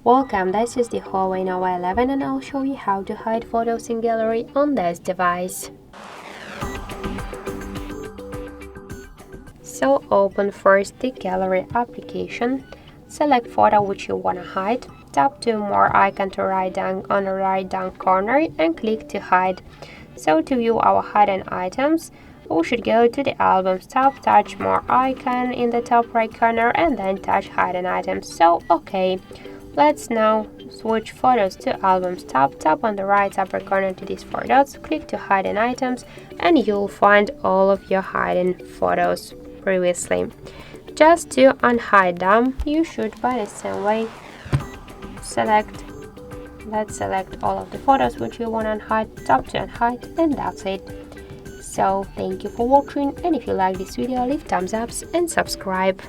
Welcome, this is the Huawei Nova 11 and I'll show you how to hide photos in gallery on this device. So open first the gallery application, select photo which you want to hide, tap to more icon to right down on the right down corner and click to hide. So to view our hidden items, we should go to the albums tab, touch more icon in the top right corner and then touch hidden items. So okay, let's now switch photos to albums tab, tap on the right upper corner to these four dots, click to hidden items and you'll find all of your hidden photos previously. Just to unhide them, you should by the same way let's select all of the photos which you want to unhide, tap to unhide and that's it. So thank you for watching, and if you like this video leave thumbs up and subscribe.